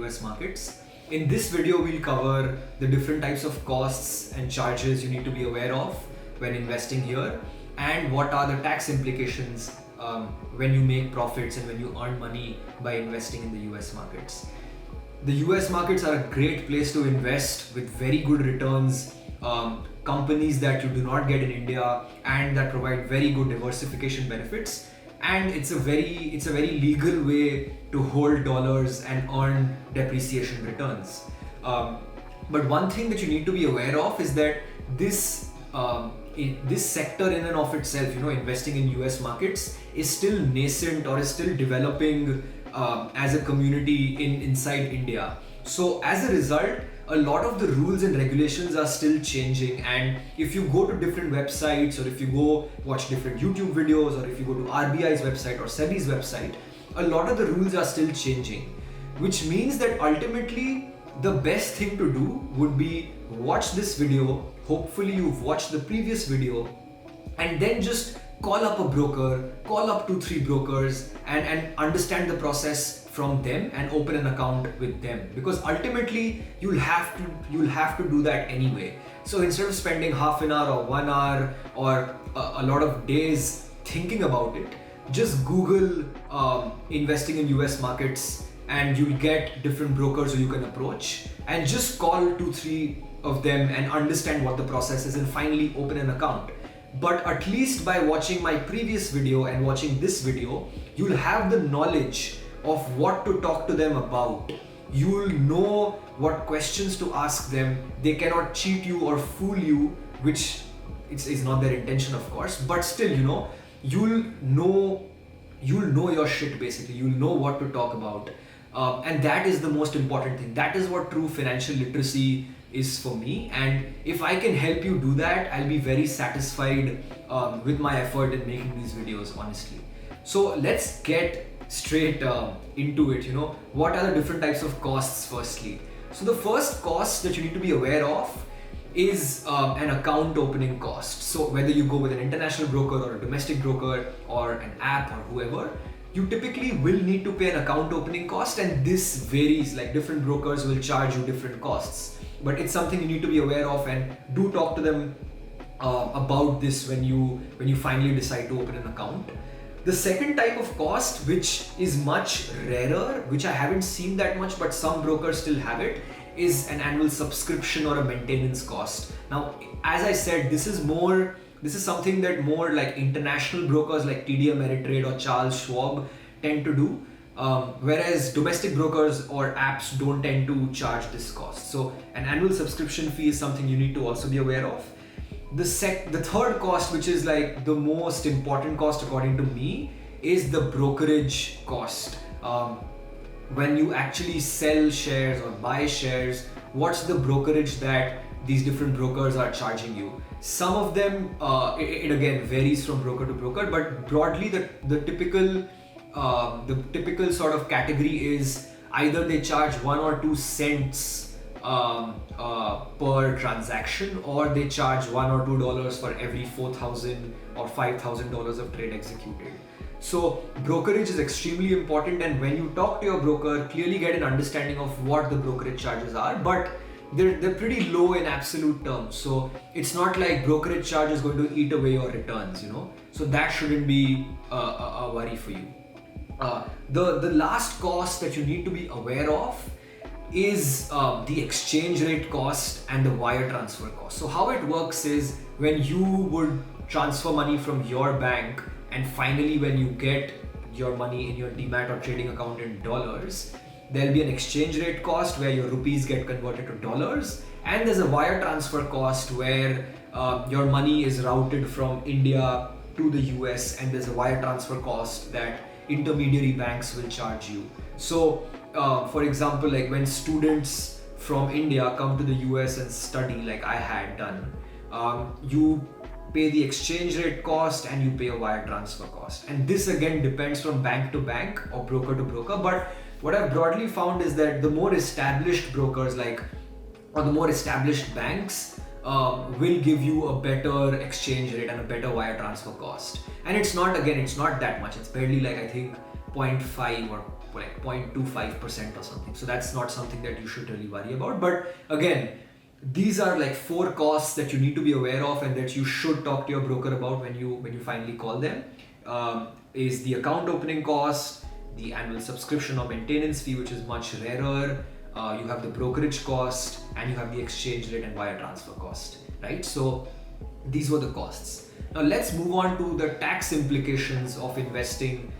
US markets. In this video, we'll cover the different types of costs and charges you need to be aware of when investing here, and what are the tax implications when you make profits and when you earn money by investing in the US markets. The US markets are a great place to invest with very good returns, companies that you do not get in India, and that provide very good diversification benefits. And it's a very legal way to hold dollars and earn depreciation returns. But one thing that you need to be aware of is that this sector in and of itself, investing in US markets, is still nascent or is still developing as a community inside India. So as a result, a lot of the rules and regulations are still changing, and if you go to different websites, or if you go watch different YouTube videos, or if you go to RBI's website or SEBI's website, a lot of the rules are still changing, which means that ultimately the best thing to do would be watch this video. Hopefully you've watched the previous video, and then just call up a broker, call up 2-3 brokers, and understand the process from them and open an account with them, because ultimately you'll have to do that anyway. So instead of spending half an hour or 1 hour or a lot of days thinking about it, just Google investing in US markets and you'll get different brokers who you can approach, and just call 2-3 of them and understand what the process is and finally open an account. But at least by watching my previous video and watching this video, you'll have the knowledge of what to talk to them about. You'll know what questions to ask them. They cannot cheat you or fool you, which is not their intention, of course, but still, you'll know your shit basically. You'll know what to talk about. And that is the most important thing. That is what true financial literacy is for me. And if I can help you do that, I'll be very satisfied with my effort in making these videos, honestly. So let's get straight into it. What are the different types of costs firstly? So the first cost that you need to be aware of is an account opening cost. So whether you go with an international broker or a domestic broker or an app or whoever, you typically will need to pay an account opening cost, and this varies. Like, different brokers will charge you different costs, but it's something you need to be aware of, and do talk to them about this when you finally decide to open an account. The second type of cost, which is much rarer, which I haven't seen that much, but some brokers still have it, is an annual subscription or a maintenance cost. Now, as I said, this is something that more like international brokers like TD Ameritrade or Charles Schwab tend to do, whereas domestic brokers or apps don't tend to charge this cost. So an annual subscription fee is something you need to also be aware of. The third cost, which is like the most important cost according to me, is the brokerage cost. When you actually sell shares or buy shares, what's the brokerage that these different brokers are charging you? Some of them, it again varies from broker to broker, but broadly the typical sort of category is either they charge 1 or 2 cents per transaction, or they charge $1 or $2 for every $4,000 or $5,000 of trade executed. So brokerage is extremely important, and when you talk to your broker, clearly get an understanding of what the brokerage charges are, but they're pretty low in absolute terms. So it's not like brokerage charge is going to eat away your returns, so that shouldn't be a worry for you. The last cost that you need to be aware of is the exchange rate cost and the wire transfer cost. So how it works is, when you would transfer money from your bank, and finally when you get your money in your demat or trading account in dollars, there'll be an exchange rate cost where your rupees get converted to dollars, and there's a wire transfer cost where your money is routed from India to the US, and there's a wire transfer cost that intermediary banks will charge you. So for example, like when students from India come to the US and study, like I had done, you pay the exchange rate cost and you pay a wire transfer cost. And this again depends from bank to bank or broker to broker. But what I've broadly found is that the more established brokers, or the more established banks, will give you a better exchange rate and a better wire transfer cost. And it's not that much. It's barely, like, I think 0.5 or like 0.25% or something. So that's not something that you should really worry about. But again, these are like 4 costs that you need to be aware of and that you should talk to your broker about when you finally call them. Is the account opening cost, the annual subscription or maintenance fee, which is much rarer. You have the brokerage cost, and you have the exchange rate and wire transfer cost, right? So these were the costs. Now let's move on to the tax implications of investing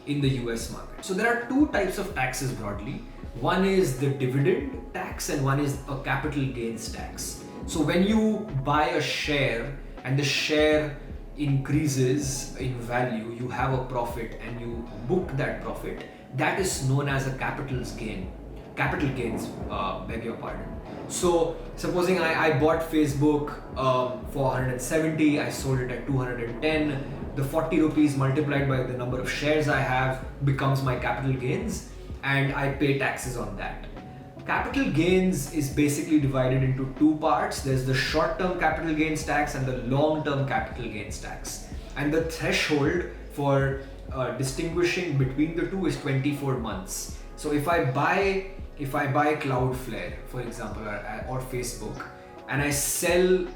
in the US market. So there are 2 types of taxes broadly. One is the dividend tax and one is a capital gains tax. So when you buy a share and the share increases in value, you have a profit and you book that profit, that is known as a capital gains, beg your pardon. So supposing I bought Facebook for 170, I sold it at 210, the 40 rupees multiplied by the number of shares I have becomes my capital gains, and I pay taxes on that. Capital gains is basically divided into 2 parts. There's the short-term capital gains tax and the long-term capital gains tax. And the threshold for distinguishing between the two is 24 months. So if I buy Cloudflare, for example, or Facebook, and I sell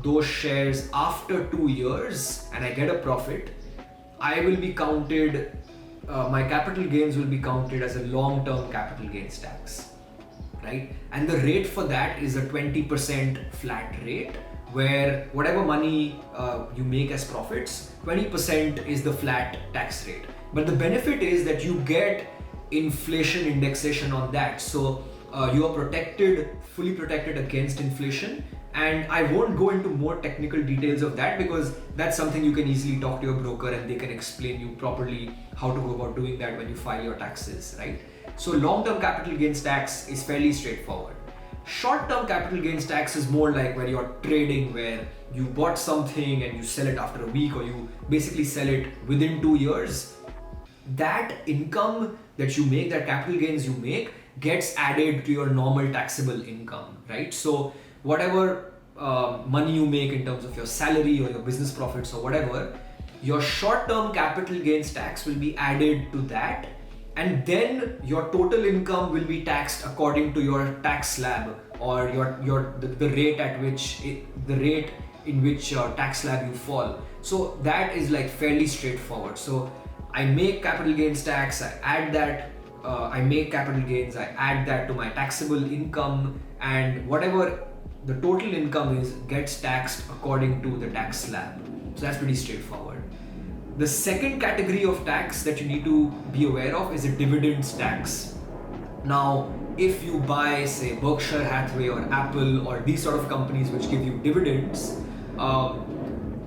those shares after 2 years and I get a profit, I will be counted, my capital gains will be counted as a long-term capital gains tax, right? And the rate for that is a 20% flat rate, where whatever money you make as profits, 20% is the flat tax rate. But the benefit is that you get inflation indexation on that. So you are protected, fully protected against inflation. And I won't go into more technical details of that because that's something you can easily talk to your broker and they can explain you properly how to go about doing that when you file your taxes, right? So long-term capital gains tax is fairly straightforward. Short-term capital gains tax is more like where you're trading, where you bought something and you sell it after a week, or you basically sell it within 2 years. That income that you make, that capital gains you make, gets added to your normal taxable income, right? So whatever money you make in terms of your salary or your business profits or whatever, your short-term capital gains tax will be added to that, and then your total income will be taxed according to your tax slab, or the rate at which in which your tax slab you fall. So that is like fairly straightforward. So I make capital gains tax, I add that, I make capital gains, I add that to my taxable income, and whatever the total income is gets taxed according to the tax slab. So that's pretty straightforward. The second category of tax that you need to be aware of is a dividends tax. Now, if you buy, say, Berkshire Hathaway or Apple or these sort of companies which give you dividends,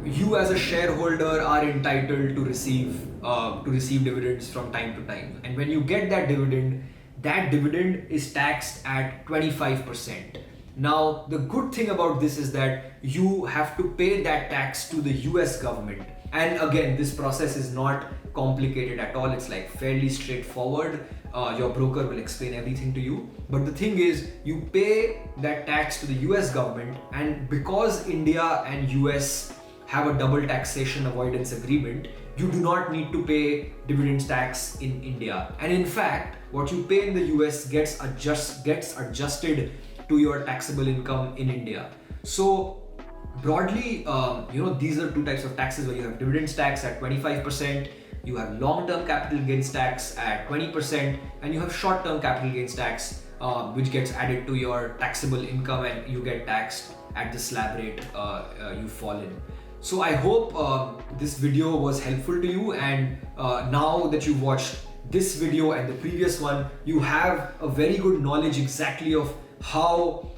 you as a shareholder are entitled to receive dividends from time to time. And when you get that dividend is taxed at 25%. Now, the good thing about this is that you have to pay that tax to the US government. And again, this process is not complicated at all. It's like fairly straightforward. Your broker will explain everything to you. But the thing is, you pay that tax to the US government, and because India and US have a double taxation avoidance agreement, you do not need to pay dividends tax in India. And in fact, what you pay in the US gets adjusted to your taxable income in India. So broadly, these are 2 types of taxes, where you have dividends tax at 25%, you have long-term capital gains tax at 20%, and you have short-term capital gains tax, which gets added to your taxable income, and you get taxed at the slab rate you fall in. So I hope this video was helpful to you, and now that you've watched this video and the previous one, you have a very good knowledge exactly of how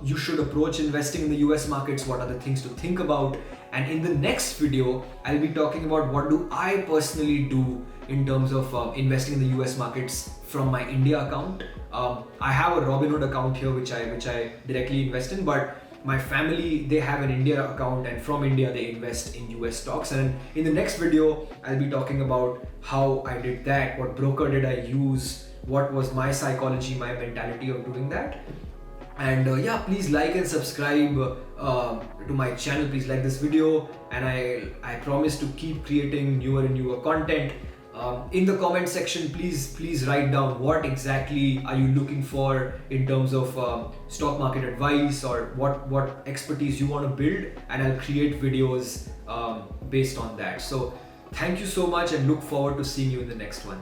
you should approach investing in the US markets, what are the things to think about. And in the next video, I'll be talking about what do I personally do in terms of investing in the US markets from my India account. I have a Robinhood account here which I directly invest in, but my family, they have an India account, and from India they invest in US stocks. And in the next video, I'll be talking about how I did that, what broker did I use, what was my psychology, my mentality of doing that. And please like and subscribe to my channel. Please like this video, and I promise to keep creating newer and newer content. In the comment section, please write down what exactly are you looking for in terms of stock market advice, or what expertise you want to build, and I'll create videos based on that. So thank you so much, and look forward to seeing you in the next one.